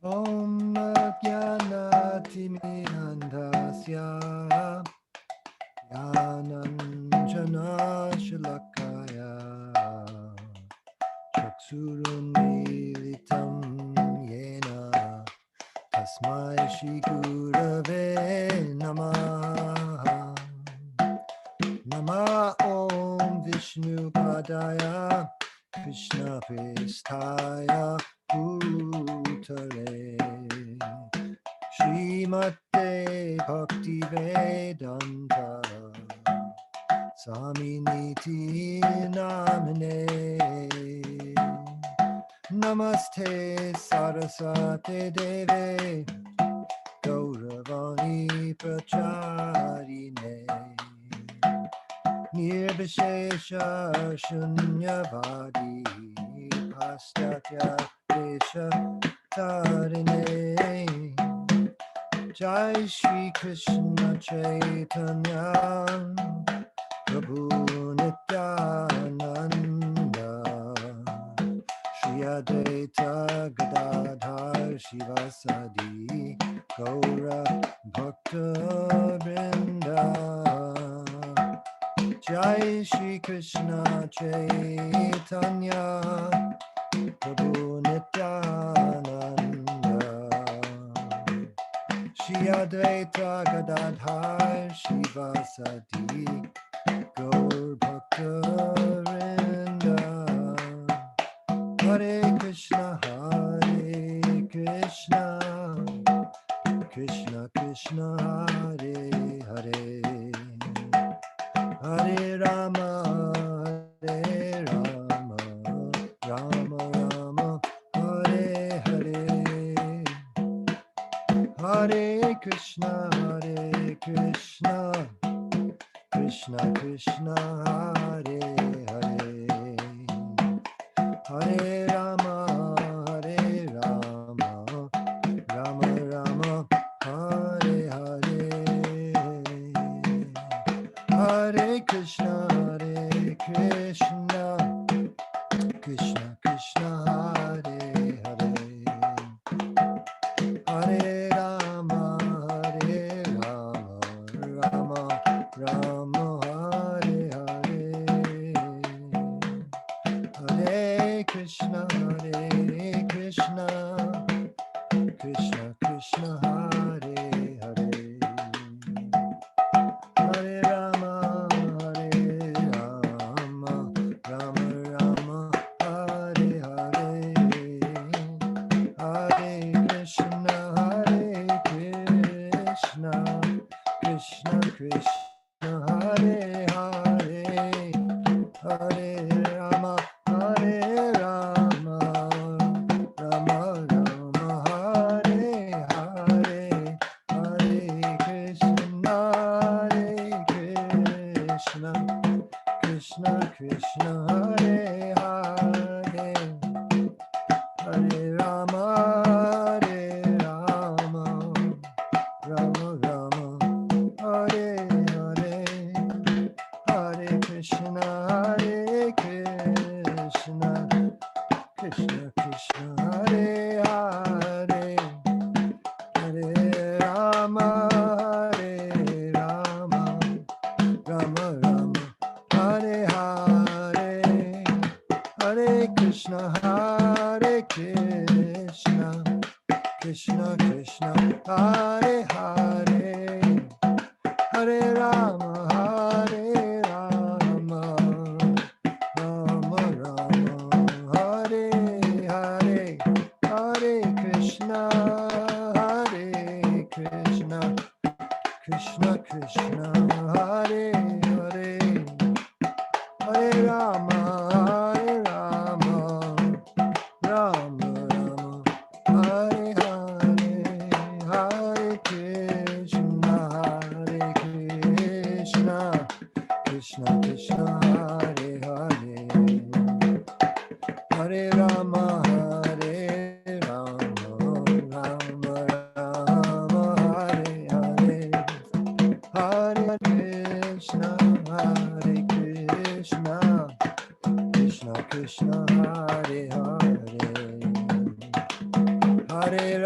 Om Jnanatimirandhasya Jnananjana Shalakaya Chaksurunmilitam Yena Tasmai Shri Gurave Namaha Nama Om Vishnu Padaya Krishna Prestaya Bhutale Srimate Bhakti Vedanta Swaminiti Namine Namaste Saraswate Deve Gauravani Pracharine Nirvishesha Shunyavadi Paschatya Desha Tarine Jai Shri Krishna Chaitanya Prabhu Nityananda Shri Advaita Gadadhar Shivasadi Gaura Bhakta Vrinda Jai Shri Krishna Chaitanya Prabhu Nityananda Shri Advaita Gadadhar Shivasati Gaur Bhakta Vrinda Hare Krishna Krishna Krishna Hare Hare Hare Rama Hare Rama Rama Rama Hare Hare Hare Krishna Krishna Krishna Hare Hare Hare Rama Hare Rama Rama Rama Hare Hare Hare Krishna Krishna Krishna Hare Hare Hare Rama Rama Rama Hare Hare Hare Krishna Krishna Krishna Hare Hare Hare Rama Rama Rama Hare Hare Hare Krishna Krishna Krishna Hare Hare Hare Rama Rama Rama Rama Hare Hare Hare Krishna Krishna Krishna Hare Hare Hare Rama Rama Rama Hare Hare Hare Krishna Krishna Krishna Hare Hare Hare Rama Rama Rama Rama Hare Hare Hare Krishna Krishna Krishna Hare Hare Hare Rama Rama Rama Rama Hare Hare Hare Krishna Krishna Krishna Hare Hare Hare Rama Rama Rama Rama Hare Hare Hare Krishna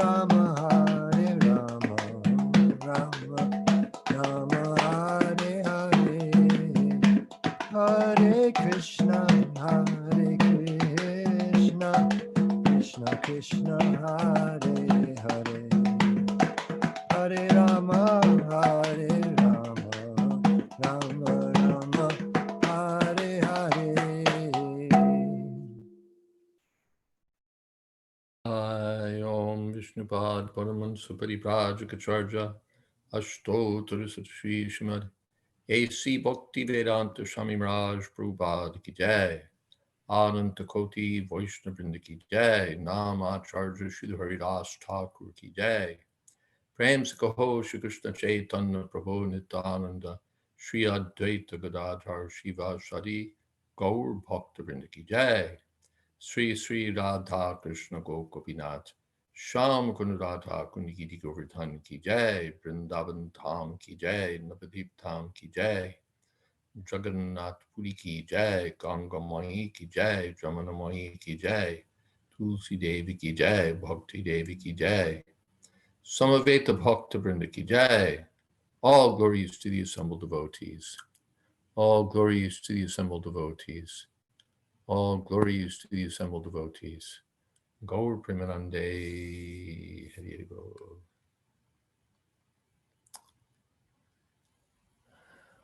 Rama, Hare Rama, Rama Rama, Hare Hare, Hare Krishna, Krishna Krishna, Hare Hare, Hare Rama, Hare Rama, Rama Rama, Hare Hare. Om Vishnupad Paraman Supariprajikacharya Ashtotar Satshri Srimad A.C. Bhakti Vedanta Swami Raj Prabhupada Ki Jai Ananta Koti Vaishnavrinda Ki Jai Nam Acharya Shri Haridas Thakur Ki Jai Prem Sakaho Shri Krishna Chaitanya Prabhu Nityananda Shri Advaita Gadadhar Shiva Shadi Gaur Bhakta Vrinda Ki Jai Sri Sri Radha Krishna Gopinath Sham Kun Radha Kunigiri Govardhan Ki Jai Vrindavan Dham Ki Jai Navadip Dham Ki Jai Jagannath Puri Ki Jai Ganga Mai Ki Jai Jamana Mai Ki Jai Tulsi Devi Ki Jai Bhakti Devi Ki Jai Samaveta Bhakta Vrinda Ki Jai. All glories to the assembled devotees. All glories to the assembled devotees. All glories to the assembled devotees. Gaur Premanande Hari Bo.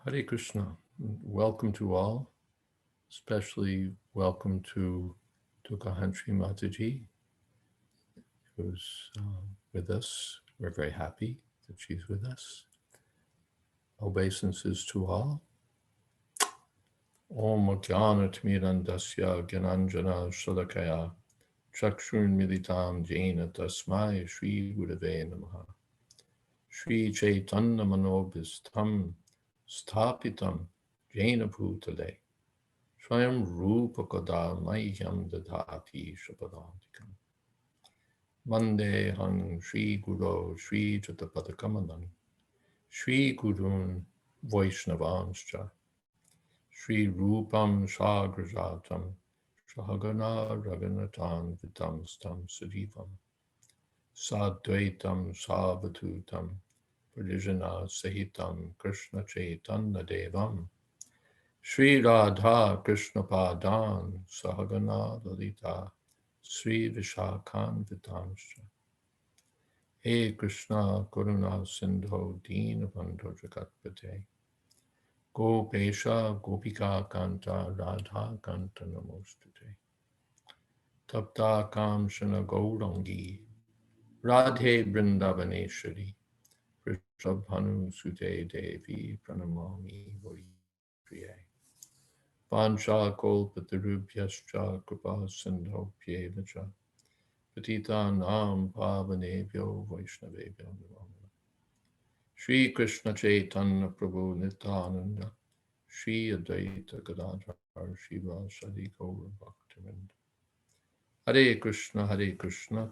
Hare Krishna. Welcome to all, especially welcome to Tukahantri Mataji, who's with us. We're very happy that she's with us. Obeisances to all. Om Jnanat Mirandasya Gyananjana Shalakaya Chakshun Militam Jaina Tasmai Shri Gurave Namaha Shri Chaitanya Manobhistam Sthapitam Jaina Bhutale Swayam Rupa Kada Mahyam Dadhati Shapadantikam Vande Hang Shri Guru Shri Jatapadakamalam Shri Gurun Vaishnavanscha Shri Rupam Sagrajatam Shahagana Raganatan Vitam Stam Sajivam Sadvaitam Savatutam Pradijana Sahitam Krishna Chaitanya Devam Sri Radha Krishna Padan Sahagana Lalita Sri Vishakhan Vitamsha He Krishna Karuna Sindho Deen Bandho Jagatpate Gopesha Gopika Kanta Radha Kanta Namostute Tapta Kamshana Gaurangi Radhe Vrindavaneshwari Prishabhanu Sute Devi Pranamami Vaishriye Pancha Kolpatarubhyascha Kripa Sindho Pyevacha Patita Nam Pavanebhyo Vaishnavebhyo Namo Shri Krishna Chaitanya Prabhu Nityananda Shri Advaita Gadadhar Shiva Sadi Gaura Bhaktivinoda Hare Krishna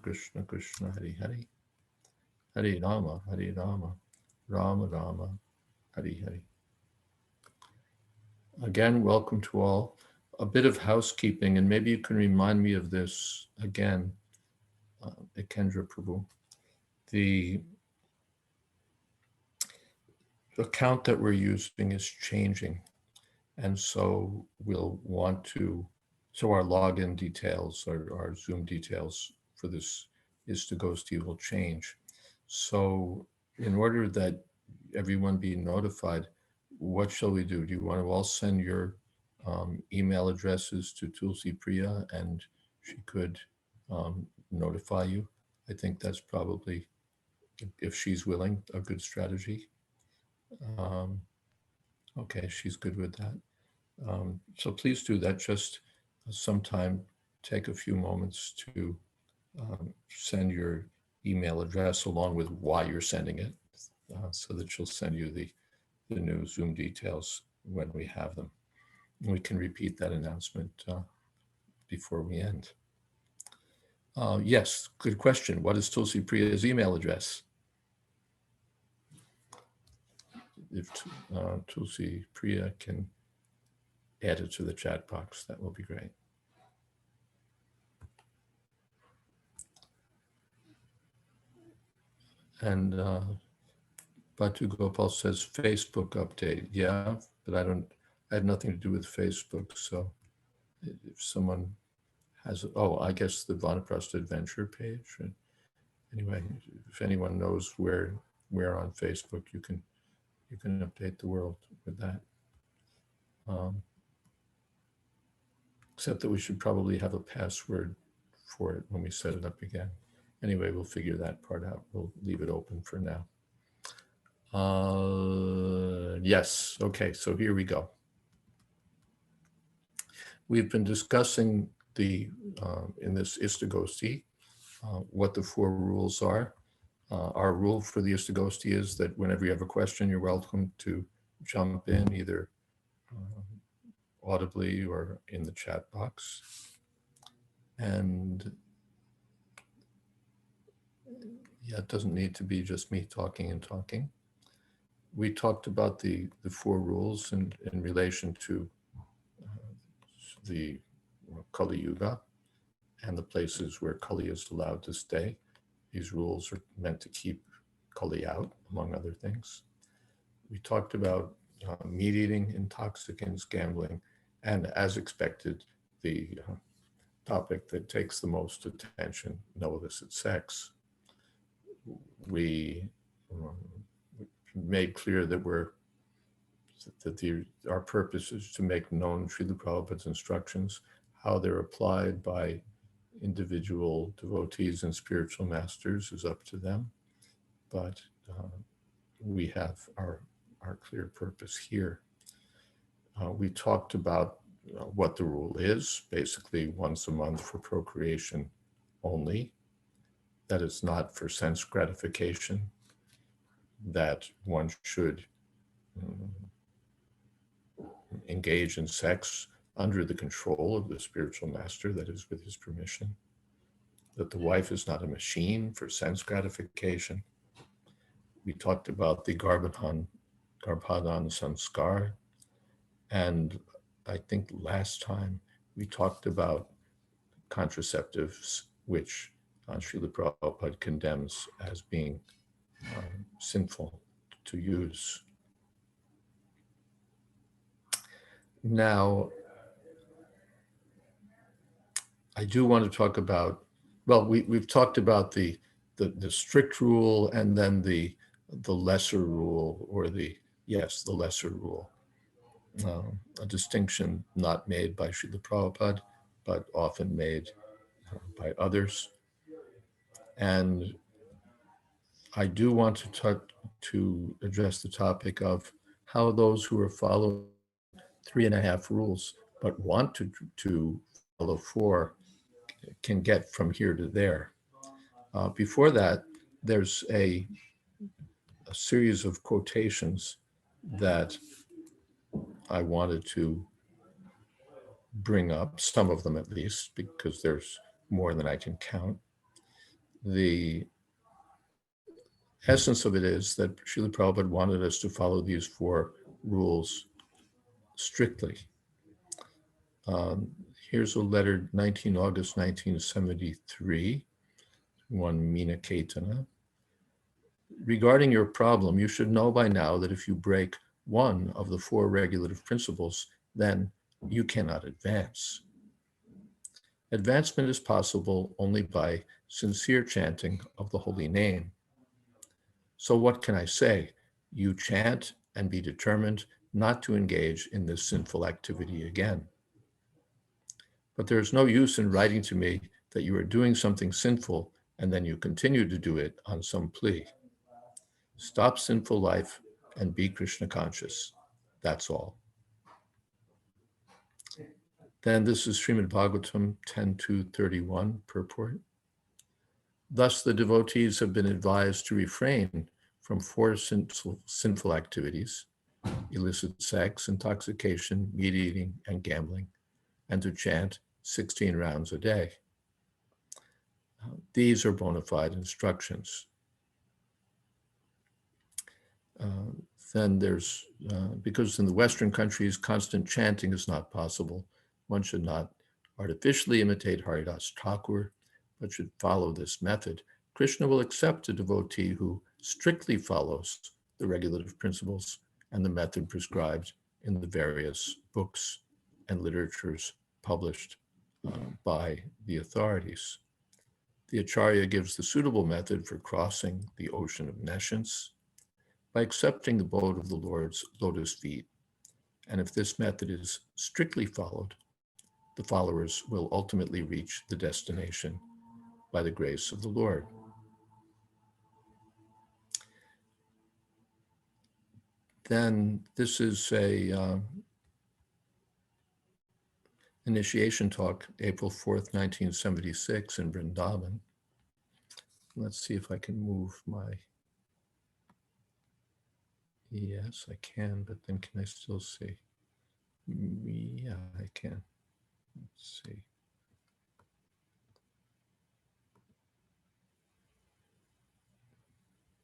Krishna Krishna Hare Hare Hare Rama Rama Rama Hare Hare. Again, welcome to all. A bit of housekeeping, and maybe you can remind me of this again, Ekendra Prabhu. The account that we're using is changing, and so we'll want to, so our login details, our Zoom details for this is to Ghosty will change. So in order that everyone be notified, what shall we do? Do you want to all send your email addresses to Tulsi Priya and she could notify you? I think that's probably, if she's willing, a good strategy. Um, okay, she's good with that. So please do that. Just sometime take a few moments to send your email address along with why you're sending it, so that she'll send you the new Zoom details when we have them. We can repeat that announcement before we end. Yes, good question. What is Tulsi Priya's email address? If Tulsi Priya can add it to the chat box, that will be great. And Batu Gopal says Facebook update. Yeah, but I have nothing to do with Facebook. So if someone has, oh, I guess the Vanaprastha Adventure page. Anyway, if anyone knows where on Facebook, you can update the world with that. Um, except that we should probably have a password for it when we set it up again. Anyway, we'll figure that part out. We'll leave it open for now. Yes, okay, so here we go. We've been discussing in this Istagosti, what the four rules are. Our rule for the Istagosti is that whenever you have a question, you're welcome to jump in either audibly or in the chat box. And yeah, it doesn't need to be just me talking and talking. We talked about the four rules in relation to the Kali Yuga and the places where Kali is allowed to stay. These rules are meant to keep Kali out, among other things. We talked about meat eating, intoxicants, gambling, and as expected, the topic that takes the most attention, no illicit sex. We made clear that our purpose is to make known Srila Prabhupada's instructions, how they're applied by individual devotees and spiritual masters is up to them, but we have our clear purpose here. We talked about what the rule is, basically once a month for procreation only, that it's not for sense gratification, that one should engage in sex under the control of the spiritual master, that is with his permission, that the wife is not a machine for sense gratification. We talked about the Garbhadan Sanskar, and I think last time we talked about contraceptives, which Srila Prabhupada condemns as being sinful to use. Now, I do want to talk about, well, we've talked about the strict rule and then the lesser rule, or the lesser rule. A distinction not made by Srila Prabhupada, but often made by others. And I do want to address the topic of how those who are following 3.5 rules but want to follow 4 can get from here to there. Before that, there's a series of quotations that I wanted to bring up, some of them at least, because there's more than I can count. The essence of it is that Srila Prabhupada wanted us to follow these 4 rules strictly. Here's a letter, 19 August 1973, one Meena Ketana. Regarding your problem, you should know by now that if you break one of the 4 regulative principles, then you cannot advance. Advancement is possible only by sincere chanting of the holy name. So what can I say? You chant and be determined not to engage in this sinful activity again. But there is no use in writing to me that you are doing something sinful and then you continue to do it on some plea. Stop sinful life and be Krishna conscious. That's all. Then this is Srimad Bhagavatam 10.2.31 purport. Thus the devotees have been advised to refrain from 4 sinful activities, illicit sex, intoxication, meat eating, and gambling, and to chant 16 rounds a day. These are bona fide instructions. Then there's, because in the Western countries, constant chanting is not possible. One should not artificially imitate Haridas Thakur, but should follow this method. Krishna will accept a devotee who strictly follows the regulative principles and the method prescribed in the various books and literatures published by the authorities. The Acharya gives the suitable method for crossing the ocean of nescience by accepting the abode of the Lord's lotus feet. And if this method is strictly followed, the followers will ultimately reach the destination by the grace of the Lord. Then this is a initiation talk, April 4th, 1976 in Vrindavan. Let's see if I can move my, yes, I can, but then can I still see? Yeah, I can. Let's see.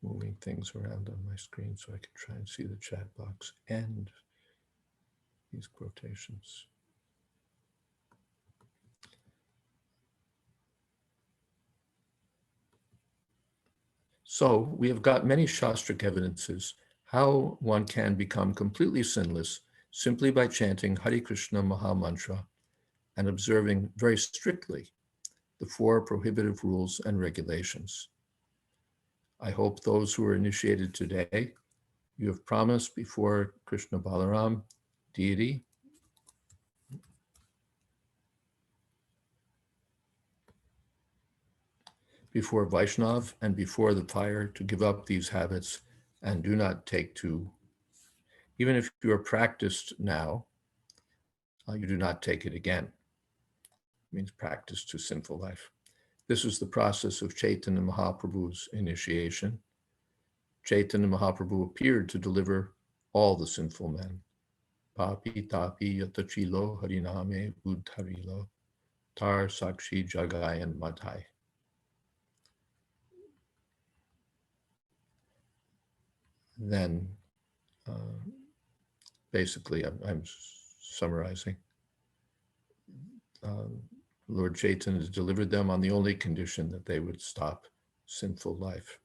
Moving things around on my screen so I can try and see the chat box and these quotations. So we have got many Shastric evidences how one can become completely sinless simply by chanting Hare Krishna Maha Mantra and observing very strictly the 4 prohibitive rules and regulations. I hope those who are initiated today, you have promised before Krishna Balaram, deity, before Vaishnav, and before the fire to give up these habits and do not take to, even if you are practiced now, you do not take it again. It means practice to sinful life. This is the process of Chaitanya Mahaprabhu's initiation. Chaitanya Mahaprabhu appeared to deliver all the sinful men. Papi tapi yatachilo hariname uddharilo tar sakshi jagayan madhai. Then, basically, I'm summarizing. Lord Chaitanya delivered them on the only condition that they would stop sinful life.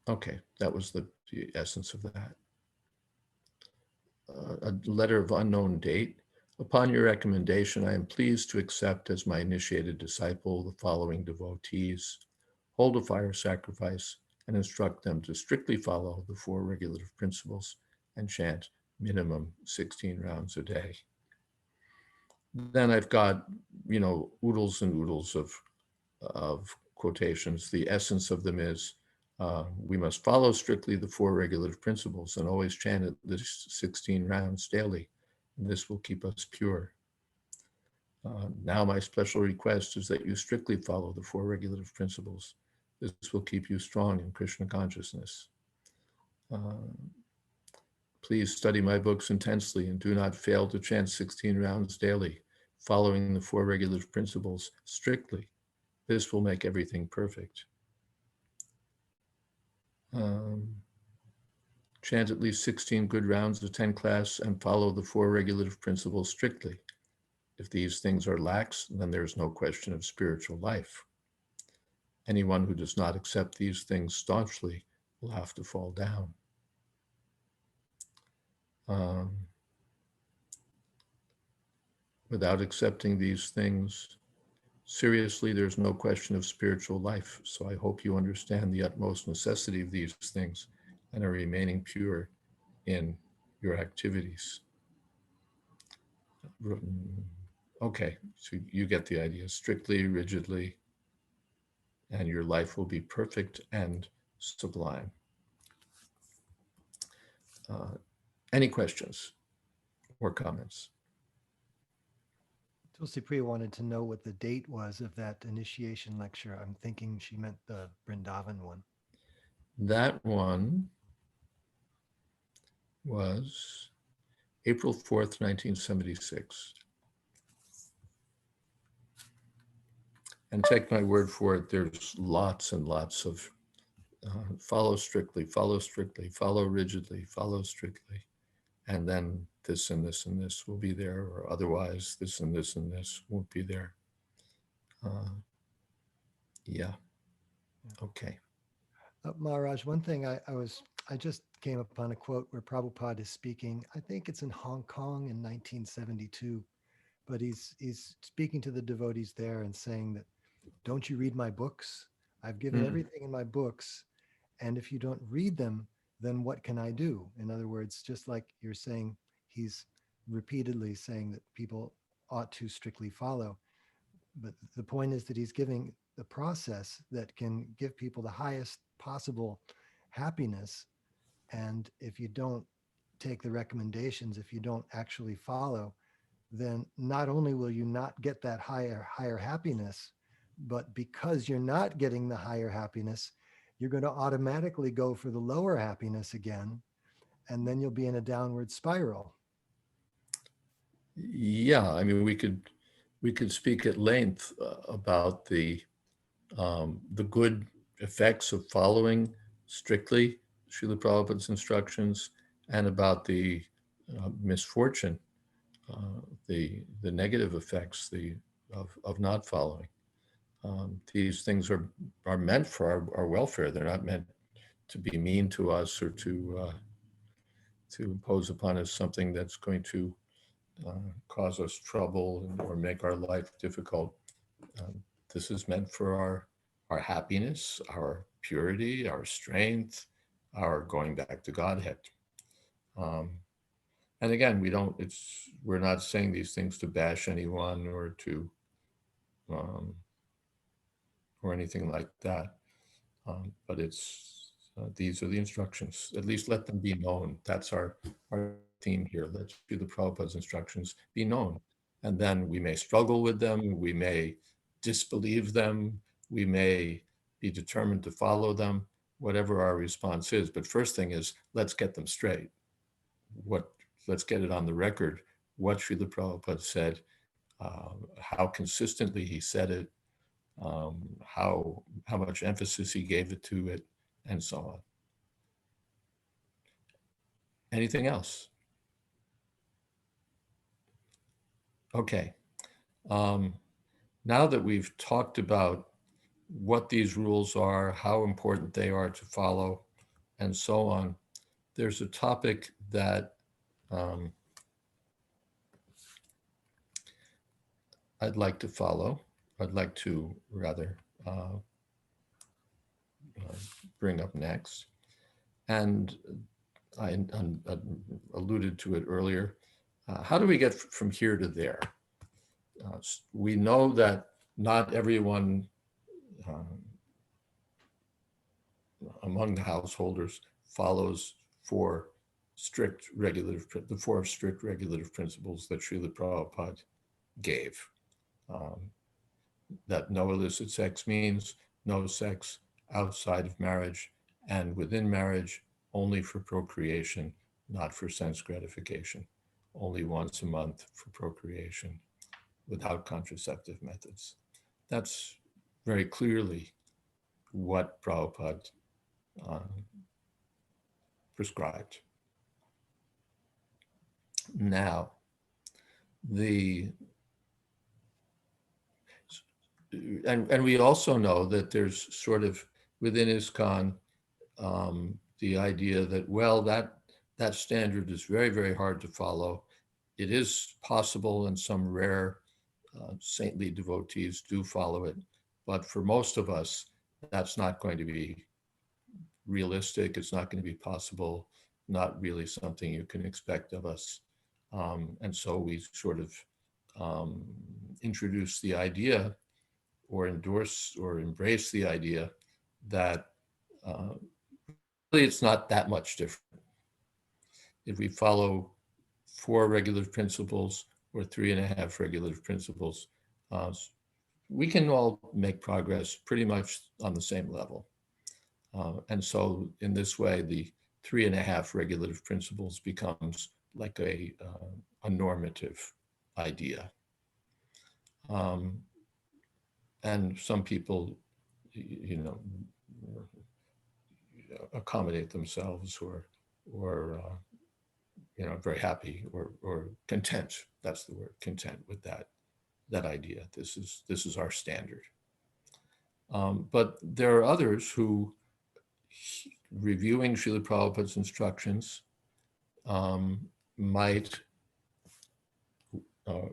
Okay, that was the essence of that. A letter of unknown date. Upon your recommendation, I am pleased to accept as my initiated disciple the following devotees, hold a fire sacrifice, and instruct them to strictly follow the 4 regulative principles and chant minimum 16 rounds a day. Then I've got, oodles and oodles of quotations. The essence of them is we must follow strictly the 4 regulative principles and always chant at least 16 rounds daily. And this will keep us pure. Now my special request is that you strictly follow the 4 regulative principles. This will keep you strong in Krishna consciousness. Please study my books intensely and do not fail to chant 16 rounds daily, following the 4 regulative principles strictly. This will make everything perfect. Chant at least 16 good rounds, attend class, and follow the 4 regulative principles strictly. If these things are lax, then there's no question of spiritual life. Anyone who does not accept these things staunchly will have to fall down. Without accepting these things seriously, there's no question of spiritual life. So I hope you understand the utmost necessity of these things and are remaining pure in your activities. Okay, so you get the idea. Strictly, rigidly, and your life will be perfect and sublime. Any questions or comments? Tulsi Priya wanted to know what the date was of that initiation lecture. I'm thinking she meant the Vrindavan one. That one was April 4th, 1976. And take my word for it, there's lots and lots of follow strictly, follow rigidly, follow strictly. And then this and this and this will be there, or otherwise this and this and this won't be there. Yeah. Yeah. Okay. Maharaj, one thing I just came upon a quote where Prabhupada is speaking. I think it's in Hong Kong in 1972, but he's speaking to the devotees there and saying that, don't you read my books? I've given Mm. everything in my books, and if you don't read them, then what can I do? In other words, just like you're saying, he's repeatedly saying that people ought to strictly follow. But the point is that he's giving the process that can give people the highest possible happiness. And if you don't take the recommendations, if you don't actually follow, then not only will you not get that higher happiness, but because you're not getting the higher happiness, you're going to automatically go for the lower happiness again, and then you'll be in a downward spiral. Yeah, I mean, we could speak at length about the good effects of following strictly Srila Prabhupada's instructions, and about the misfortune, the negative effects of not following. These things are meant for our welfare. They're not meant to be mean to us, or to impose upon us something that's going to cause us trouble or make our life difficult. Um, this is meant for our happiness, our purity, our strength, our going back to Godhead. Um, and again, we're not saying these things to bash anyone, um, or anything like that. But these are the instructions. At least let them be known. That's our theme here. Let's do the Prabhupada's instructions be known. And then we may struggle with them. We may disbelieve them. We may be determined to follow them, whatever our response is. But first thing is, let's get them straight. What, let's get it on the record. What Srila Prabhupada said, how consistently he said it, how much emphasis he gave it to it, and so on. Anything else? Okay. Um, Now that we've talked about what these rules are, how important they are to follow, and so on, there's a topic that um, I'd like to follow. I'd like to rather uh, uh, bring up next. And I alluded to it earlier. How do we get from here to there? We know that not everyone uh, among the householders follows four the four strict regulative principles that Srila Prabhupada gave. Um, that no illicit sex means no sex outside of marriage, and within marriage only for procreation, not for sense gratification. Only once a month for procreation without contraceptive methods. That's very clearly what Prabhupada uh, prescribed. Now, the and we also know that there's sort of within ISKCON the idea that, well, that standard is very, very hard to follow. It is possible, and some rare saintly devotees do follow it, but for most of us, that's not going to be realistic. It's not going to be possible. Not really something you can expect of us. And so we sort of um, introduce the idea, or endorse or embrace the idea, that uh, really it's not that much different. If we follow four regulative principles or 3.5 regulative principles, uh, we can all make progress pretty much on the same level. And so in this way, the 3.5 regulative principles becomes like a normative idea. Um, and some people, you know, accommodate themselves, or very happy, or content. That's the word, content with that idea. This is our standard. But there are others who, reviewing Srila Prabhupada's instructions, um, might uh,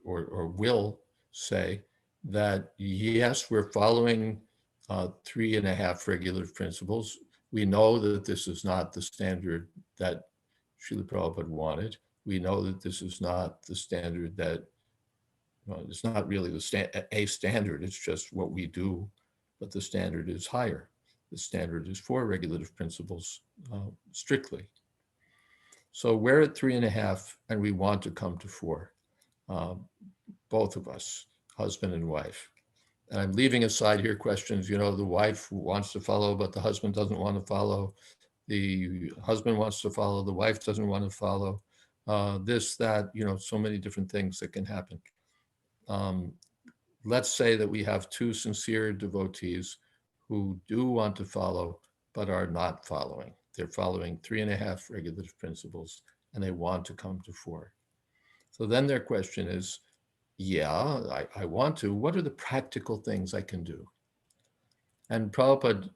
or will say that yes, we're following 3.5 regulative principles. We know that this is not the standard that Srila Prabhupada wanted. We know that this is not the standard that, well, it's not really a standard, it's just what we do, but the standard is higher. The standard is 4 regulative principles strictly. So we're at 3.5 and we want to come to 4. Both of us, husband and wife. And I'm leaving aside here questions, the wife wants to follow, but the husband doesn't want to follow. The husband wants to follow, the wife doesn't want to follow. This, that, so many different things that can happen. Um, let's say that we have 2 sincere devotees who do want to follow, but are not following. They're following 3.5 regulative principles, and they want to come to 4. So then their question is, yeah, I want to. What are the practical things I can do? And Prabhupada,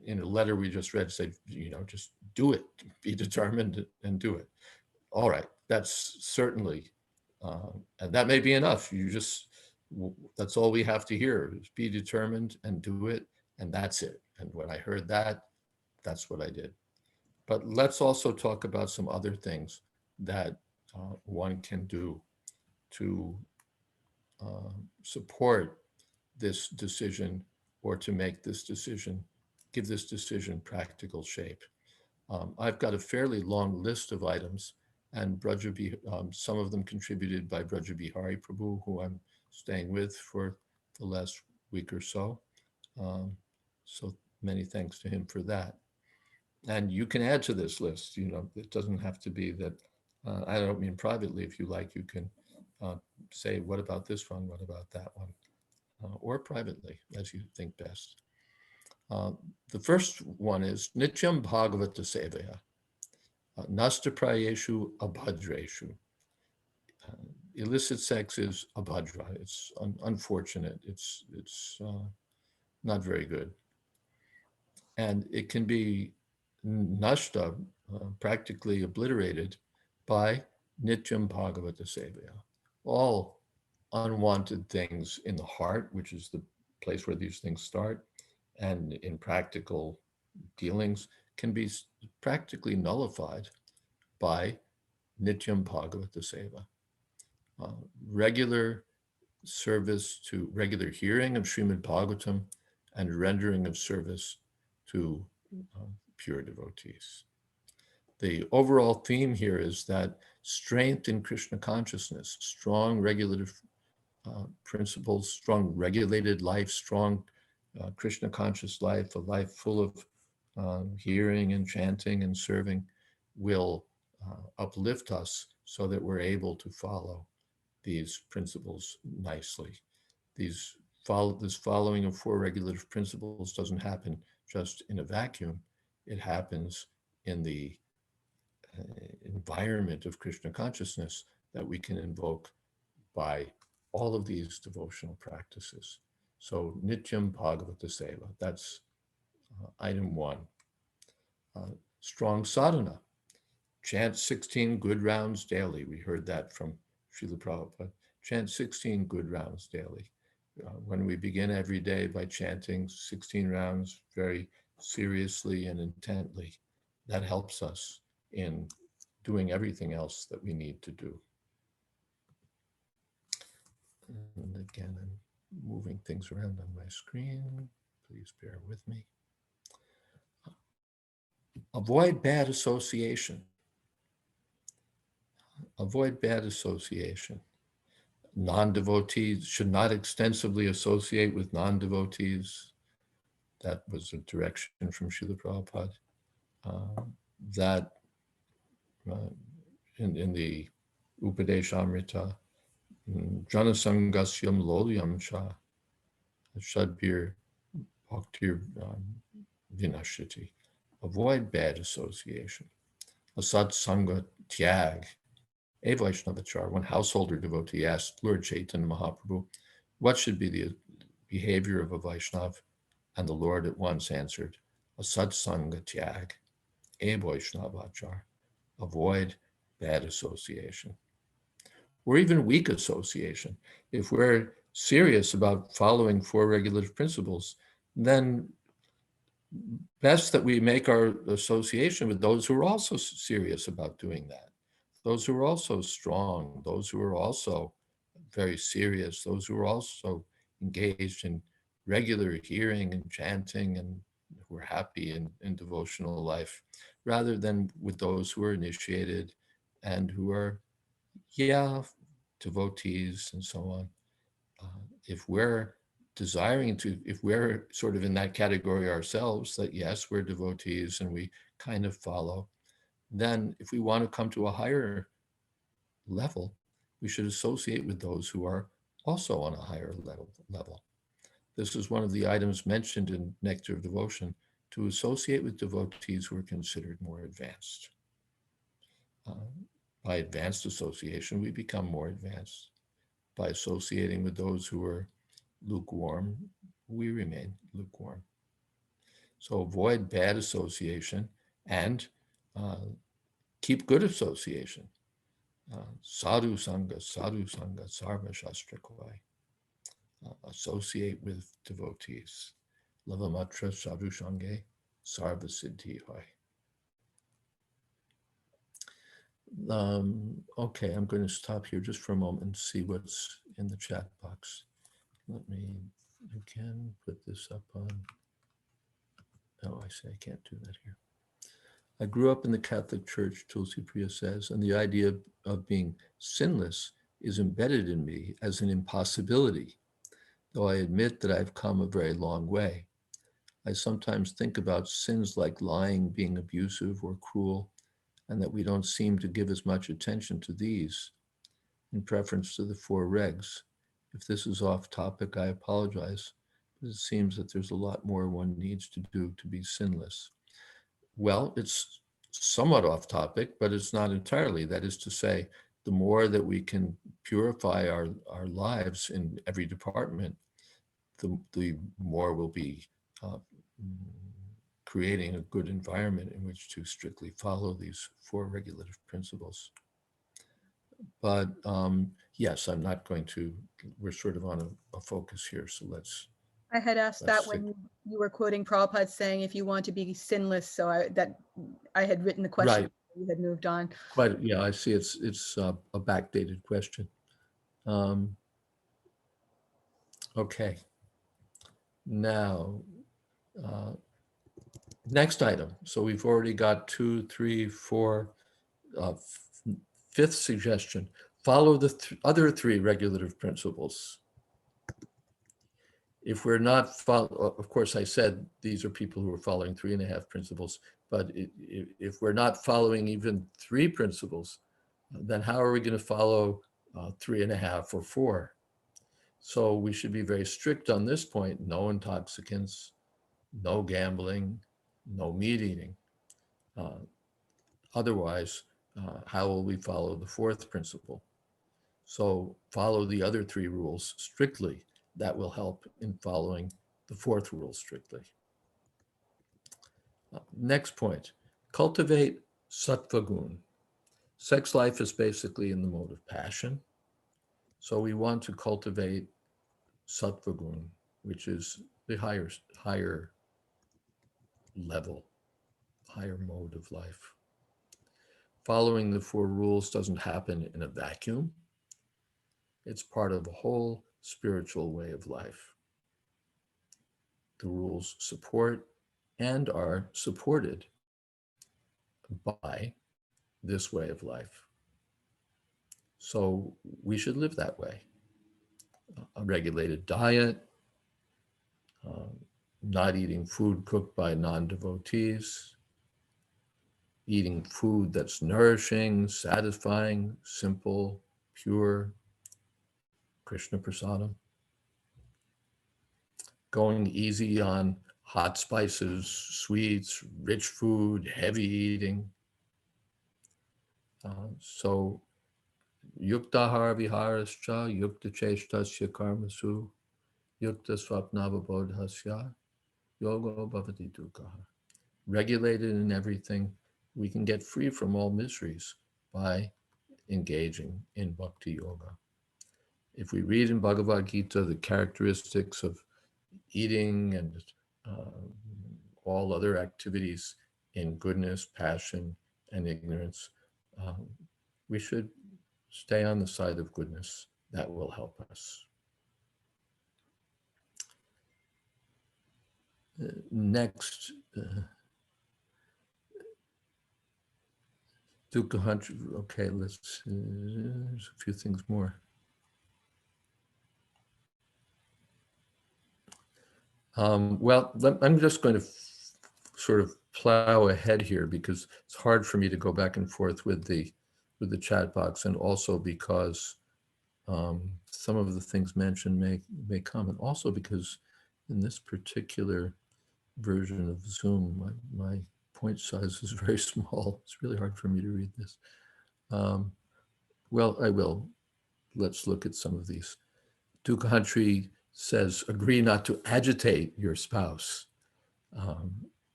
in a letter we just read, said, just do it, be determined and do it. All right, that's certainly, and that may be enough. That's all we have to hear is be determined and do it, and that's it. And when I heard that, that's what I did. But let's also talk about some other things that one can do to support this decision or to make this decision, give this decision practical shape. I've got a fairly long list of items, and some of them contributed by Braja Bihari Prabhu, who I'm staying with for the last week or so. So many thanks to him for that. And you can add to this list. It doesn't have to be that. I don't mean privately. If you like, you can say, what about this one? What about that one? Or privately, as you think best. The first one is Nityam Bhagavata Sevaya, Nasta Prayeshu Abhadreshu. Illicit sex is abhadra. It's unfortunate. It's not very good. And it can be nashta, practically obliterated, by Nityam Bhagavata Sevaya. All unwanted things in the heart, which is the place where these things start, and in practical dealings, can be practically nullified by Nityam Bhagavata Seva. Regular hearing of Srimad Bhagavatam and rendering of service to pure devotees. The overall theme here is that strength in Krishna consciousness, strong regulative principles, strong regulated life, strong Krishna conscious life, a life full of hearing and chanting and serving, will uplift us so that we're able to follow these principles nicely. This following of 4 regulative principles doesn't happen just in a vacuum. It happens in the environment of Krishna consciousness that we can invoke by all of these devotional practices. So Nityam Bhagavata Seva, that's item 1. Strong sadhana, chant 16 good rounds daily. We heard that from Srila Prabhupada. Chant 16 good rounds daily. When we begin every day by chanting 16 rounds very seriously and intently, that helps us in doing everything else that we need to do. And again, I'm moving things around on my screen. Please bear with me. Avoid bad association. Avoid bad association. Non-devotees should not extensively associate with non-devotees. That was a direction from Srila Prabhupada. That in the Upadeshamrita, Janasangasyam lolyam cha shadbir bhaktir vinashiti. Avoid bad association. Asat sanga tyag. A Vaishnavachar, one householder devotee, asked Lord Chaitanya Mahaprabhu, what should be the behavior of a Vaishnav, and the Lord at once answered, Asatsanga tyag, a Vaishnavachar, avoid bad association, or even weak association. If we're serious about following four regulative principles, then best that we make our association with those who are also serious about doing that, those who are also strong, those who are also very serious, those who are also engaged in regular hearing and chanting and who are happy in devotional life, rather than with those who are initiated and who are, yeah, devotees and so on. If we're desiring to, if we're sort of in that category ourselves, that yes, we're devotees and we kind of follow, then if we want to come to a higher level, we should associate with those who are also on a higher level. This is one of the items mentioned in Nectar of Devotion, to associate with devotees who are considered more advanced. Uh, by advanced association, we become more advanced. By associating with those who are lukewarm, we remain lukewarm. So avoid bad association and uh, keep good association. Sadhu Sangha, Sarva Shastra Koi. Associate with devotees. Lavamatra Sadhu Sangha, Sarva Siddhi Hoy. Okay, I'm going to stop here just for a moment and see what's in the chat box. Let me again put this up on. Oh, I say I can't do that here. I grew up in the Catholic Church, Tulsi Priya says, and the idea of being sinless is embedded in me as an impossibility, though I admit that I've come a very long way. I sometimes think about sins like lying, being abusive or cruel, and that we don't seem to give as much attention to these in preference to the four regs. If this is off topic, I apologize, but it seems that there's a lot more one needs to do to be sinless. Well, it's somewhat off topic, but it's not entirely. That is to say, the more that we can purify our lives in every department, the more we'll be uh, creating a good environment in which to strictly follow these four regulative principles. But yes, I'm not going to, we're sort of on a focus here, so I had asked let's that stick. when you were quoting Prabhupada saying, if you want to be sinless, so I had written the question, Right. you had moved on. Quite, yeah, I see it's a backdated question. Okay. Now, uh, next item. So we've already got 2, 3, 4, fifth suggestion. Follow the other three regulative principles. If we're not of course, I said these are people who are following 3.5 principles, but if we're not following even 3 principles, then how are we going to follow 3.5 or 4? So we should be very strict on this point. No intoxicants, no gambling, no meat eating. Otherwise, how will we follow the 4th principle? So follow the other 3 rules strictly. That will help in following the 4th rule strictly. Next point, cultivate sattva gun. Sex life is basically in the mode of passion. So we want to cultivate sattva gun, which is the higher level, higher mode of life. Following the 4 rules doesn't happen in a vacuum. It's part of a whole spiritual way of life. The rules support and are supported by this way of life. So we should live that way. A regulated diet, not eating food cooked by non-devotees, eating food that's nourishing, satisfying, simple, pure, Krishna prasadam. Going easy on hot spices, sweets, rich food, heavy eating. So yuktahara viharascha yukta cheshtasya karmasu yukta swapnavabodhasya yogo bhavati dukkha. Regulated in everything, we can get free from all miseries by engaging in bhakti yoga. If we read in Bhagavad Gita the characteristics of eating and uh, all other activities in goodness, passion, and ignorance, we should stay on the side of goodness. That will help us. Next, Dukkha Hunter. Okay, let's. There's a few things more. Well, I'm just going to sort of plow ahead here because it's hard for me to go back and forth with the chat box, and also because some of the things mentioned may come, and also because in this particular version of Zoom, my point size is very small. It's really hard for me to read this. Well, I will. Let's look at some of these. Dukkha says, agree not to agitate your spouse.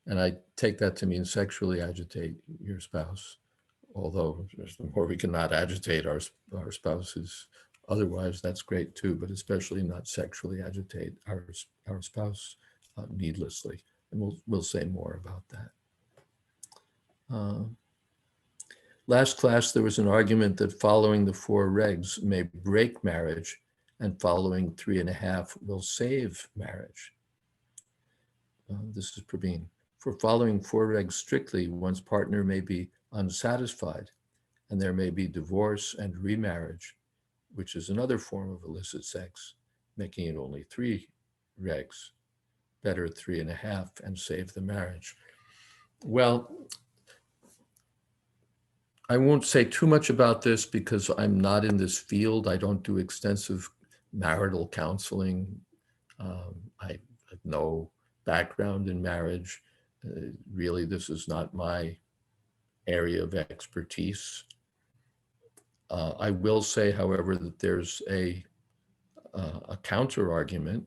And I take that to mean sexually agitate your spouse, although the more we can not agitate our spouses, otherwise that's great too, but especially not sexually agitate our spouse needlessly. And we'll say more about that. Last class, there was an argument that following the 4 regs may break marriage and following 3.5 will save marriage. This is Praveen. For following 4 regs strictly, one's partner may be unsatisfied and there may be divorce and remarriage, which is another form of illicit sex, making it only 3 regs. Better 3.5 and save the marriage. Well, I won't say too much about this because I'm not in this field. I don't do extensive marital counseling. I have no background in marriage. Really, this is not my area of expertise. I will say, however, that there's a counter argument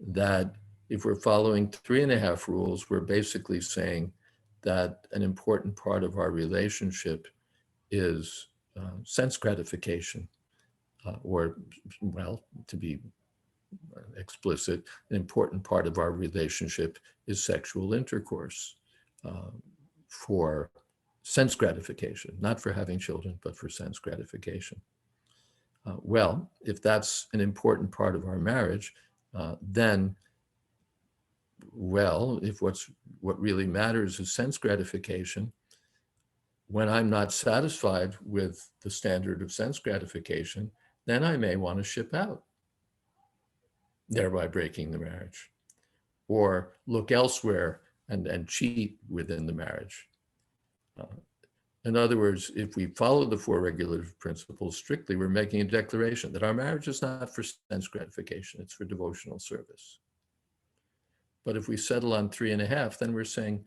that if we're following 3.5 rules, we're basically saying that an important part of our relationship is sense gratification, or, well, to be explicit, an important part of our relationship is sexual intercourse for sense gratification, not for having children, but for sense gratification. Well, if that's an important part of our marriage, then, well, if what really matters is sense gratification, when I'm not satisfied with the standard of sense gratification, then I may want to ship out, thereby breaking the marriage, or look elsewhere and cheat within the marriage. In other words, if we follow the 4 regulative principles strictly, we're making a declaration that our marriage is not for sense gratification, it's for devotional service. But if we settle on 3.5, then we're saying,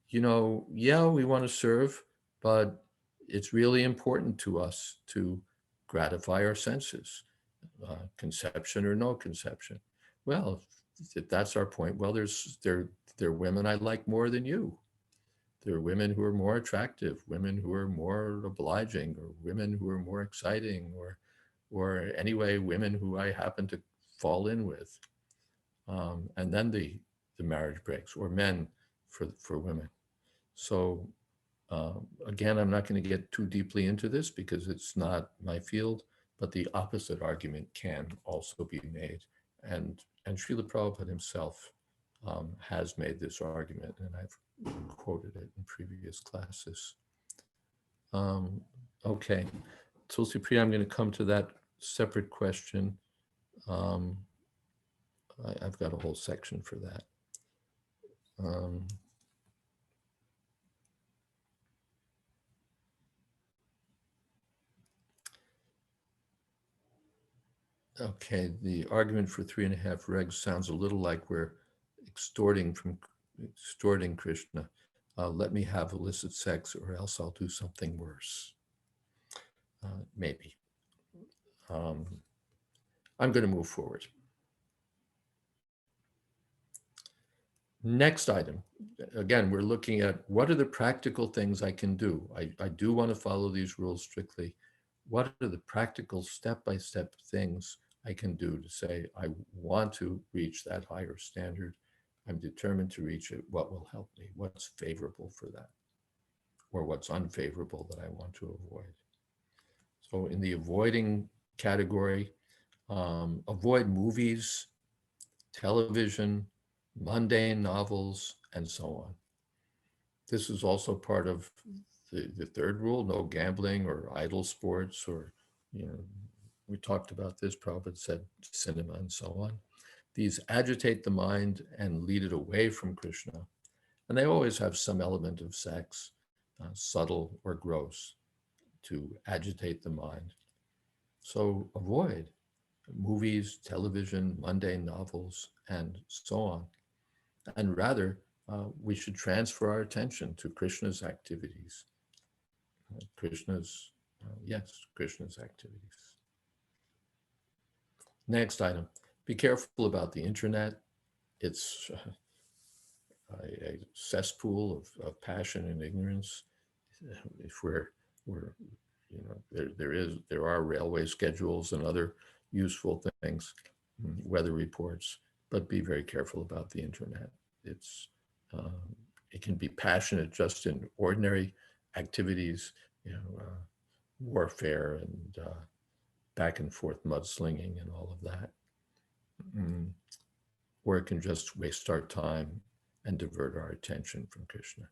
yeah, we want to serve, but it's really important to us to gratify our senses, conception or no conception. Well, if that's our point, well, there are women I like more than you. There are women who are more attractive, women who are more obliging, or women who are more exciting, or anyway, women who I happen to fall in with. And then the marriage breaks, or men for women. So again, I'm not going to get too deeply into this because it's not my field, but the opposite argument can also be made. And Srila Prabhupada himself has made this argument, and I've quoted it in previous classes. Okay, Tulsi Priya, I'm going to come to that separate question. I've got a whole section for that. Okay, the argument for 3.5 regs sounds a little like we're extorting Krishna. Let me have illicit sex or else I'll do something worse. Maybe. I'm going to move forward. Next item. Again, we're looking at what are the practical things I can do. I do want to follow these rules strictly. What are the practical step-by-step things I can do to say, I want to reach that higher standard. I'm determined to reach it. What will help me? What's favorable for that? Or what's unfavorable that I want to avoid? So in the avoiding category, avoid movies, television, mundane novels, and so on. This is also part of the third rule, no gambling or idle sports, or, we talked about this, Prabhupada said cinema and so on. These agitate the mind and lead it away from Krishna. And they always have some element of sex, subtle or gross, to agitate the mind. So avoid movies, television, mundane novels, and so on. And rather, we should transfer our attention to Krishna's activities. Krishna's activities. Next item, be careful about the internet. It's a cesspool of passion and ignorance. If there are railway schedules and other useful things, weather reports, but be very careful about the internet. It can be passionate just in ordinary activities, warfare and back and forth mudslinging and all of that. Or it can just waste our time and divert our attention from Krishna.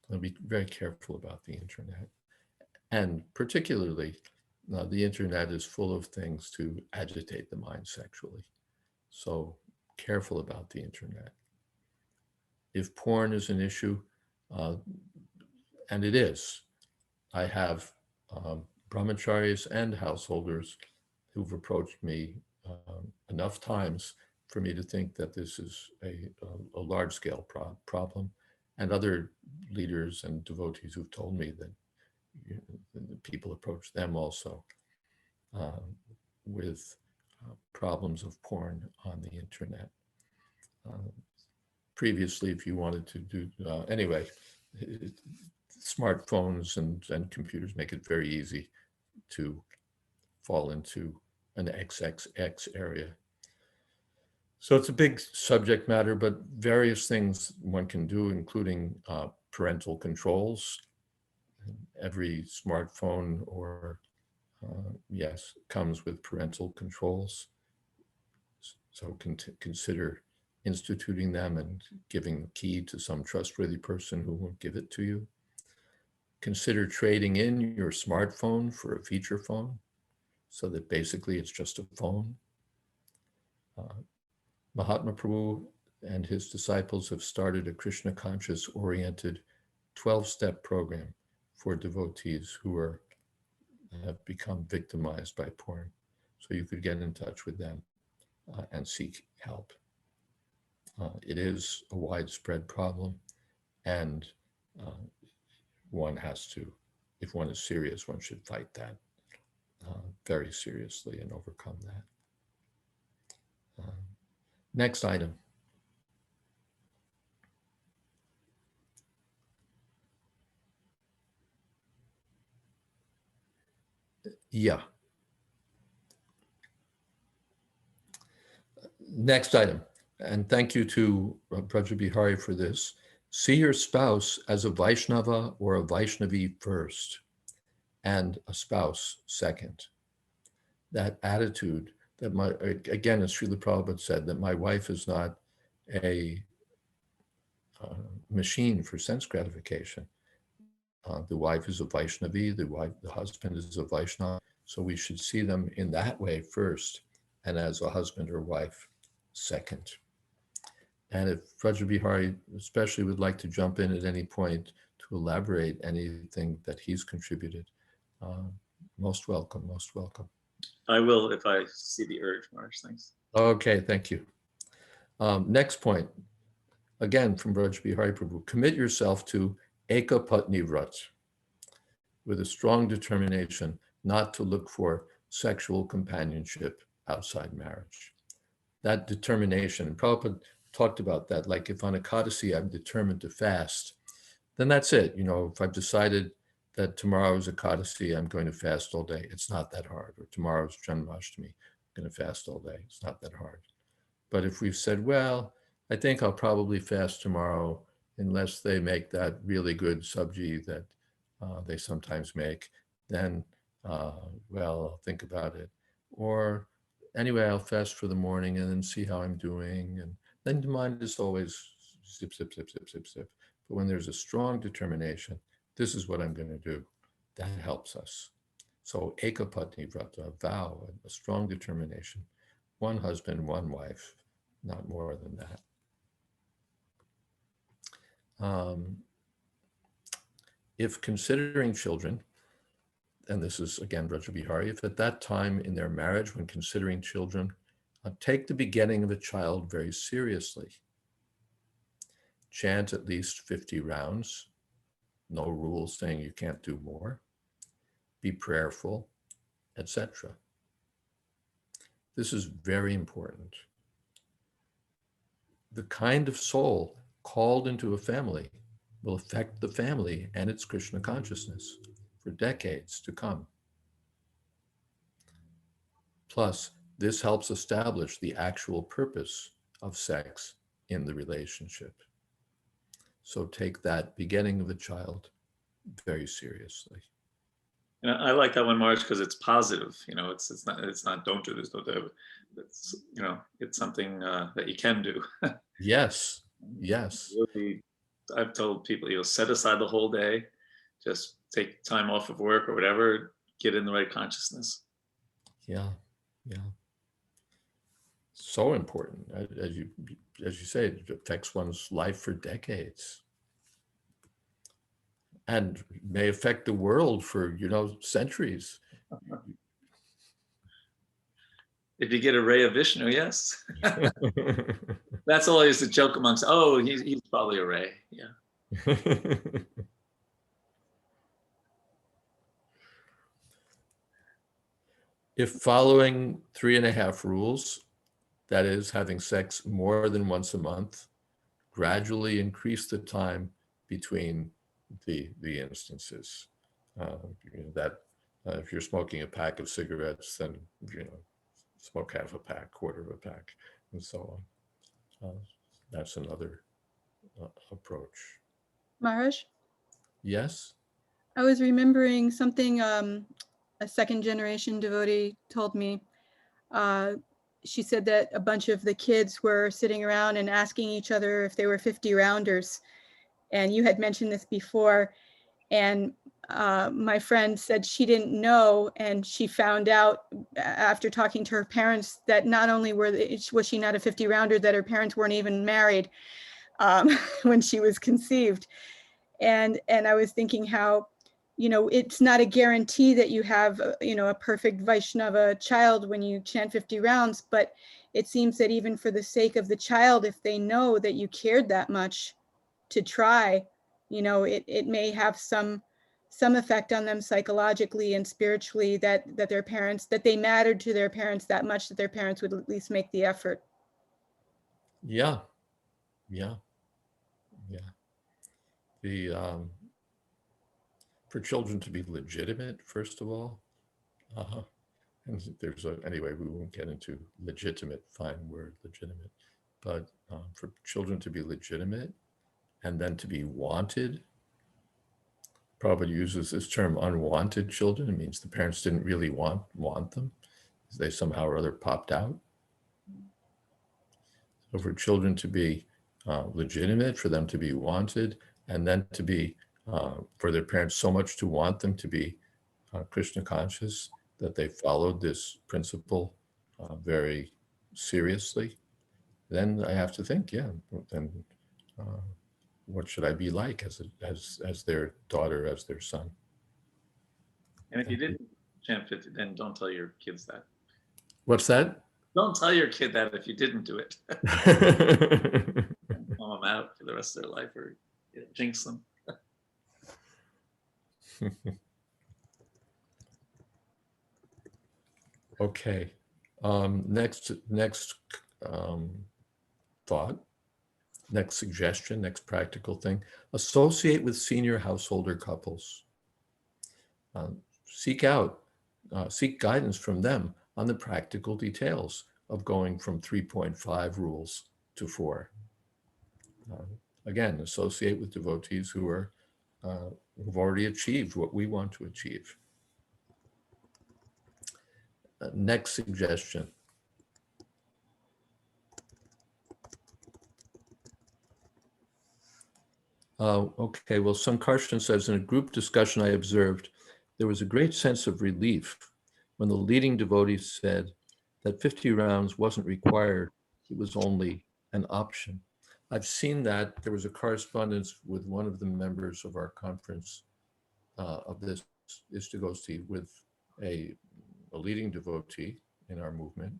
So be very careful about the internet. And particularly, the internet is full of things to agitate the mind sexually. So careful about the internet. If porn is an issue, and it is, I have brahmacharis and householders who've approached me enough times for me to think that this is a large-scale problem, and other leaders and devotees who've told me that people approach them also with problems of porn on the internet. Previously, if you wanted to do, anyway, smartphones and computers make it very easy to fall into an XXX area. So it's a big subject matter, but various things one can do, including parental controls. Every smartphone or comes with parental controls. So consider instituting them and giving the key to some trustworthy person who will give it to you. Consider trading in your smartphone for a feature phone so that basically it's just a phone. Mahatma Prabhu and his disciples have started a Krishna conscious oriented 12-step program for devotees who have become victimized by porn. So you could get in touch with them and seek help. It is a widespread problem, and one has to, if one is serious, one should fight that very seriously and overcome that. Next item. Yeah. Next item, and thank you to Braja Bihari for this. See your spouse as a Vaishnava or a Vaishnavi first, and a spouse second. That attitude that again, as Srila Prabhupada said, that my wife is not a machine for sense gratification. The wife is a Vaishnavi, the husband is a Vaishnava. So we should see them in that way first, and as a husband or wife second. And if Braja Bihari especially would like to jump in at any point to elaborate anything that he's contributed, most welcome, most welcome. I will if I see the urge, Marsh. Thanks. Okay, thank you. Next point, again from Braja Bihari Prabhu, commit yourself to Eka Patni Vrat with a strong determination not to look for sexual companionship outside marriage. That determination, and Prabhupada talked about that. Like if on Ekadasi I'm determined to fast, then that's it. You know, if I've decided that tomorrow is Ekadasi, I'm going to fast all day. It's not that hard. Or tomorrow's Janmashtami, I'm going to fast all day. It's not that hard. But if we've said, well, I think I'll probably fast tomorrow unless they make that really good sabji that they sometimes make, then, well, I'll think about it. Or anyway, I'll fast for the morning and then see how I'm doing. And then the mind is always zip, zip, zip, zip, zip, zip. But when there's a strong determination, this is what I'm going to do, that helps us. So ekapatni vrata, a vow, a strong determination, one husband, one wife, not more than that. If considering children, and this is again Braja Bihari, if at that time in their marriage, when considering children, take the begetting of a child very seriously. Chant at least 50 rounds, no rules saying you can't do more. Be prayerful, etc. This is very important. The kind of soul called into a family will affect the family and its Krishna consciousness for decades to come. Plus, this helps establish the actual purpose of sex in the relationship. So take that begetting of a child very seriously. And I like that one, Marge, because it's positive. You know, it's not don't do this, don't do it. It's, you know, it's something that you can do. Yes, yes. Really, I've told people, you know, set aside the whole day, just take time off of work or whatever, get in the right consciousness. Yeah, yeah. So important. As you say, it affects one's life for decades. And may affect the world for, you know, centuries. If you get a ray of Vishnu, yes. That's all I used to joke amongst. Oh, he's probably a ray. Yeah. If following 3.5 rules, that is having sex more than once a month, gradually increase the time between the instances. You know, that if you're smoking a pack of cigarettes, then, you know, smoke half a pack, quarter of a pack, and so on. That's another approach. Maharaj, Yes? I was remembering something a second generation devotee told me. She said that a bunch of the kids were sitting around and asking each other if they were 50 rounders. And you had mentioned this before. And my friend said she didn't know, and she found out after talking to her parents that not only was she not a 50 rounder, that her parents weren't even married when she was conceived. And I was thinking how, you know, it's not a guarantee that you have, you know, a perfect Vaishnava child when you chant 50 rounds, but it seems that even for the sake of the child, if they know that you cared that much to try, you know, it may have some effect on them psychologically and spiritually, that their parents, that they mattered to their parents that much that their parents would at least make the effort. Yeah, yeah, yeah. For children to be legitimate, first of all, and there's anyway, we won't get into legitimate, fine word, legitimate, but for children to be legitimate and then to be wanted. Prabhupada uses this term unwanted children. It means the parents didn't really want them. They somehow or other popped out. So for children to be legitimate, for them to be wanted, and then to be, for their parents so much to want them to be Krishna conscious, that they followed this principle very seriously, then I have to think, yeah, then what should I be like as their daughter, as their son? And if you didn't chant 50, then don't tell your kids that. What's that? Don't tell your kid that if you didn't do it. Calm them out for the rest of their life, or jinx them. Okay. Next thought. Next suggestion, next practical thing, associate with senior householder couples. Seek guidance from them on the practical details of going from 3.5 rules to 4. Again, associate with devotees who've already achieved what we want to achieve. Next suggestion. Okay, well, Sankarshan says, in a group discussion I observed, there was a great sense of relief when the leading devotee said that 50 rounds wasn't required, it was only an option. I've seen that. There was a correspondence with one of the members of our conference of this Ishtagosti with a leading devotee in our movement,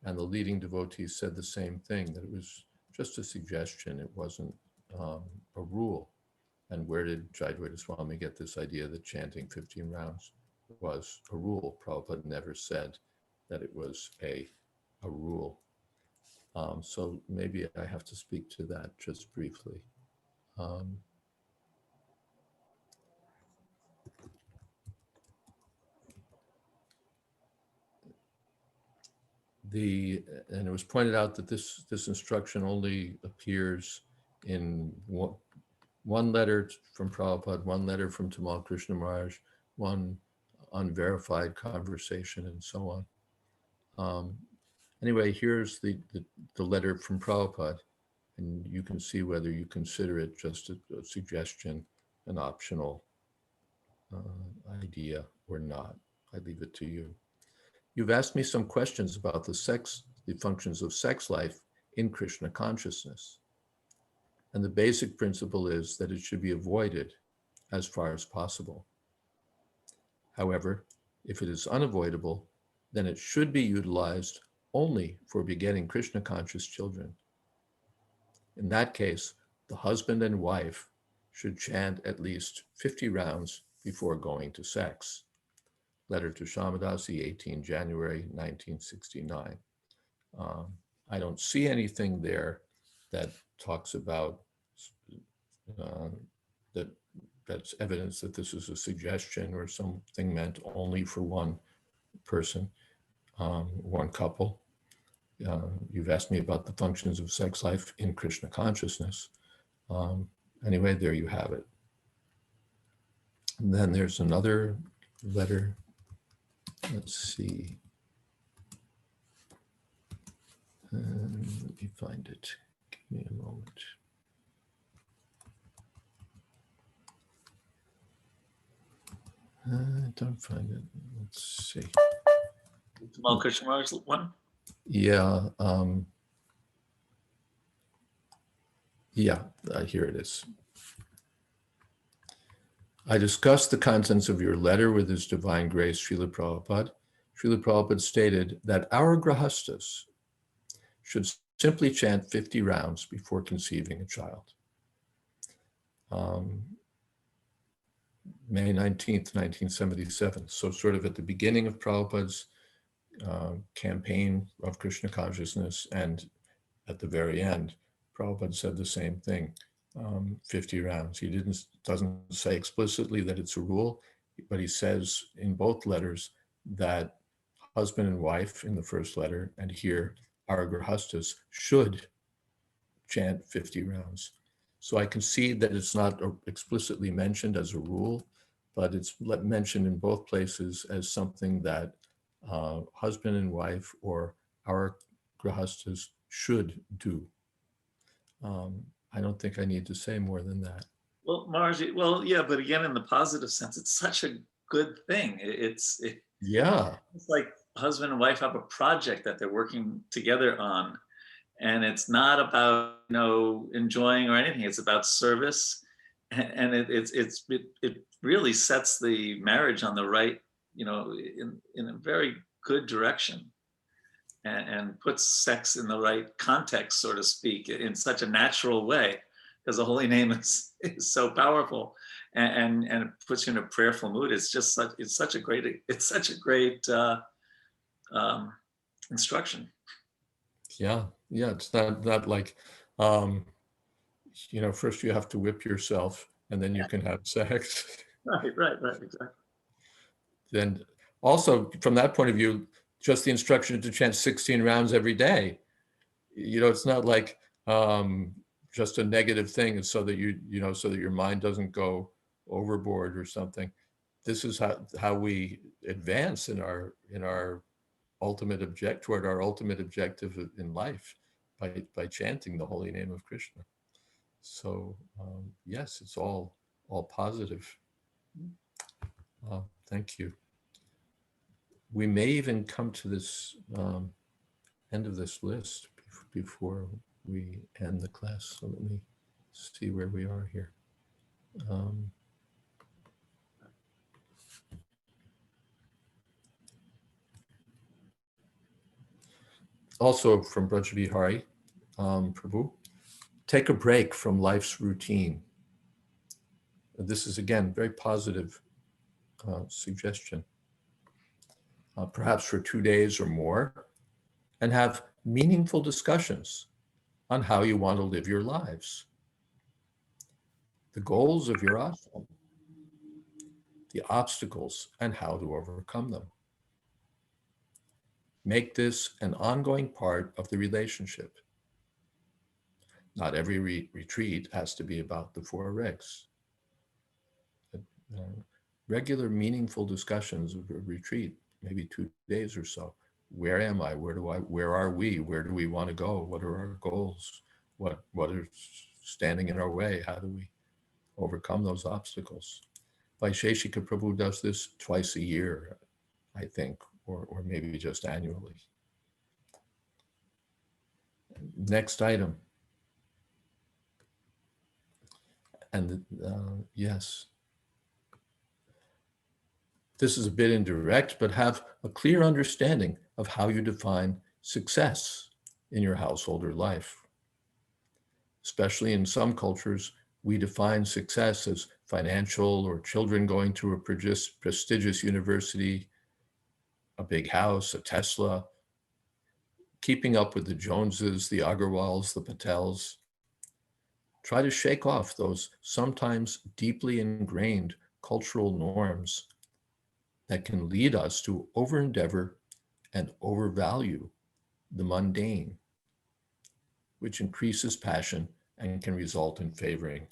and the leading devotee said the same thing, that it was just a suggestion, it wasn't a rule. And where did Jayadvaita Swami get this idea that chanting 15 rounds was a rule? Prabhupada never said that it was a rule. So maybe I have to speak to that just briefly. And it was pointed out that this instruction only appears in one letter from Prabhupada, one letter from Tamal Krishna Maharaj, one unverified conversation, and so on. Anyway, here's the letter from Prabhupada, and you can see whether you consider it just a suggestion, an optional idea or not. I leave it to you. You've asked me some questions about the functions of sex life in Krishna consciousness. And the basic principle is that it should be avoided as far as possible. However, if it is unavoidable, then it should be utilized only for begetting Krishna conscious children. In that case, the husband and wife should chant at least 50 rounds before going to sex. Letter to Shamadasi, 18 January 1969. I don't see anything there that talks about that's evidence that this is a suggestion or something meant only for one person, one couple. You've asked me about the functions of sex life in Krishna consciousness. Anyway, there you have it. And then there's another letter. Let's see. Let me find it. Give me a moment. I don't find it. Let's see. Tamal Krishna Maharaj one? Yeah. Here it is. I discussed the contents of your letter with His Divine Grace, Srila Prabhupada. Srila Prabhupada stated that our grahastas should simply chant 50 rounds before conceiving a child. May 19th, 1977. So sort of at the beginning of Prabhupada's campaign of Krishna consciousness, and at the very end, Prabhupada said the same thing, 50 rounds. He doesn't say explicitly that it's a rule, but he says in both letters that husband and wife in the first letter, and here our grahastas should chant 50 rounds. So I concede that it's not explicitly mentioned as a rule, but it's mentioned in both places as something that husband and wife or our grahastas should do. I don't think I need to say more than that. Well, Margie, yeah, but again, in the positive sense, it's such a good thing. It's like husband and wife have a project that they're working together on, and it's not about enjoying or anything. It's about service, and it really sets the marriage on the right, in a very good direction, and puts sex in the right context, so to speak, in such a natural way, because the holy name is so powerful, and it puts you in a prayerful mood. It's such a great instruction. Yeah, it's not like first you have to whip yourself and then you can have sex. Right, exactly. Then also from that point of view, just the instruction to chant 16 rounds every day, it's not like just a negative thing. It's so that so that your mind doesn't go overboard or something. This is how we advance in our toward our ultimate objective in life, by chanting the holy name of Krishna. So yes, it's all positive. Thank you. We may even come to this end of this list before we end the class. So let me see where we are here. Also from Braja Bihari, Prabhu, take a break from life's routine. This is, again, very positive suggestion. Perhaps for 2 days or more, and have meaningful discussions on how you want to live your lives, the goals of your ashram, the obstacles, and how to overcome them. Make this an ongoing part of the relationship. Not every retreat has to be about the 4 regs. Regular meaningful discussions of a retreat, maybe 2 days or so. Where am I? Where are we? Where do we want to go? What are our goals? What are standing in our way? How do we overcome those obstacles? Vaisheshika Prabhu does this twice a year, I think, or maybe just annually. Next item. And yes, this is a bit indirect, but have a clear understanding of how you define success in your household or life. Especially in some cultures, we define success as financial, or children going to a prestigious university, a big house, a Tesla, keeping up with the Joneses, the Agarwals, the Patels. Try to shake off those sometimes deeply ingrained cultural norms that can lead us to over-endeavor and overvalue the mundane, which increases passion and can result in favoring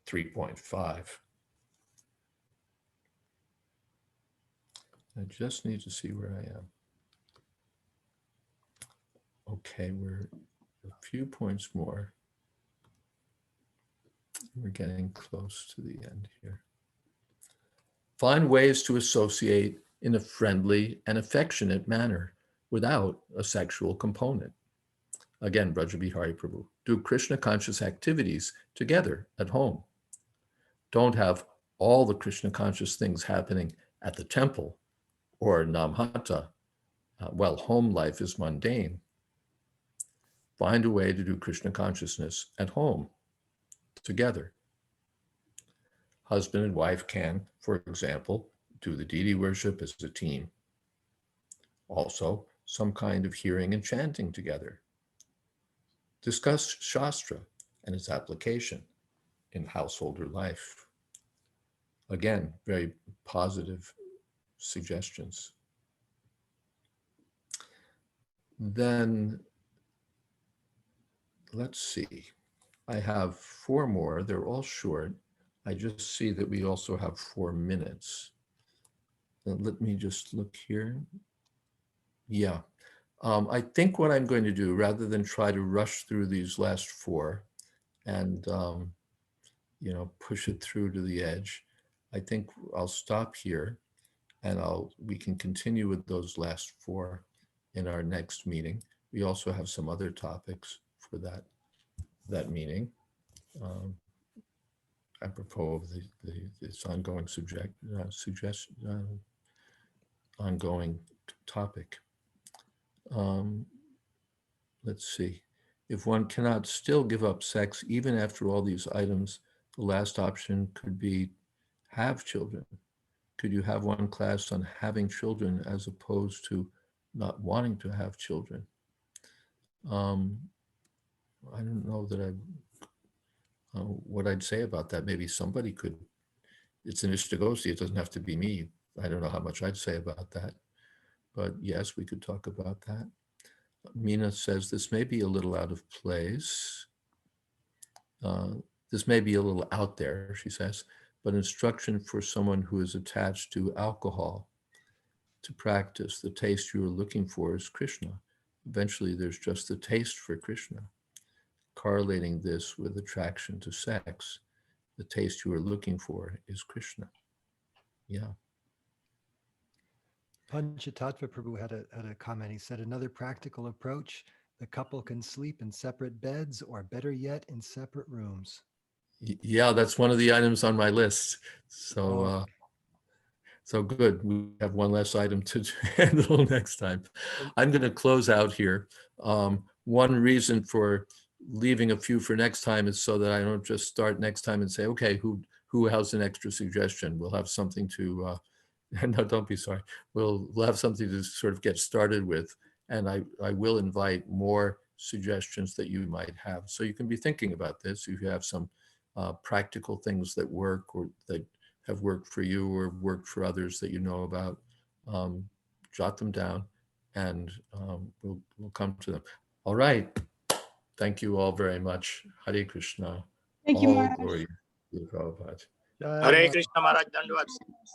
3.5. I just need to see where I am. Okay, we're a few points more. We're getting close to the end here. Find ways to associate in a friendly and affectionate manner without a sexual component. Again, Braja Bihari Prabhu. Do Krishna conscious activities together at home. Don't have all the Krishna conscious things happening at the temple or Namhata while home life is mundane. Find a way to do Krishna consciousness at home together. Husband and wife can, for example, do the deity worship as a team. Also, some kind of hearing and chanting together. Discuss Shastra and its application in household or life. Again, very positive suggestions. Then, let's see. I have 4 more. They're all short. I just see that we also have 4 minutes. Let me just look here. Yeah. I think what I'm going to do, rather than try to rush through these last 4 and push it through to the edge, I think I'll stop here, and we can continue with those last 4 in our next meeting. We also have some other topics for that meeting, apropos of this ongoing ongoing topic. Let's see. If one cannot still give up sex even after all these items, the last option could be have children. Could you have one class on having children as opposed to not wanting to have children? I don't know that what I'd say about that. Maybe somebody could, it's an Ishtagosi, it doesn't have to be me. I don't know how much I'd say about that, but yes, we could talk about that. Mina says this may be a little out of place. This may be a little out there, she says, but instruction for someone who is attached to alcohol to practice. The taste you are looking for is Krishna. Eventually, there's just the taste for Krishna. Correlating this with attraction to sex, the taste you are looking for is Krishna. Yeah. Panchatattva Prabhu had a comment. He said, another practical approach, the couple can sleep in separate beds or better yet, in separate rooms. Yeah, that's one of the items on my list. So, so good. We have one less item to handle next time. I'm going to close out here. One reason for leaving a few for next time is so that I don't just start next time and say, okay, who has an extra suggestion? We'll have something to, no, don't be sorry. We'll have something to sort of get started with. And I will invite more suggestions that you might have. So you can be thinking about this. If you have some practical things that work or that have worked for you or worked for others that you know about, jot them down and we'll come to them. All right. Thank you all very much. Hare Krishna. Thank you, All Maharaj. glory to Prabhupada. Hare Krishna Maharaj Dandavad.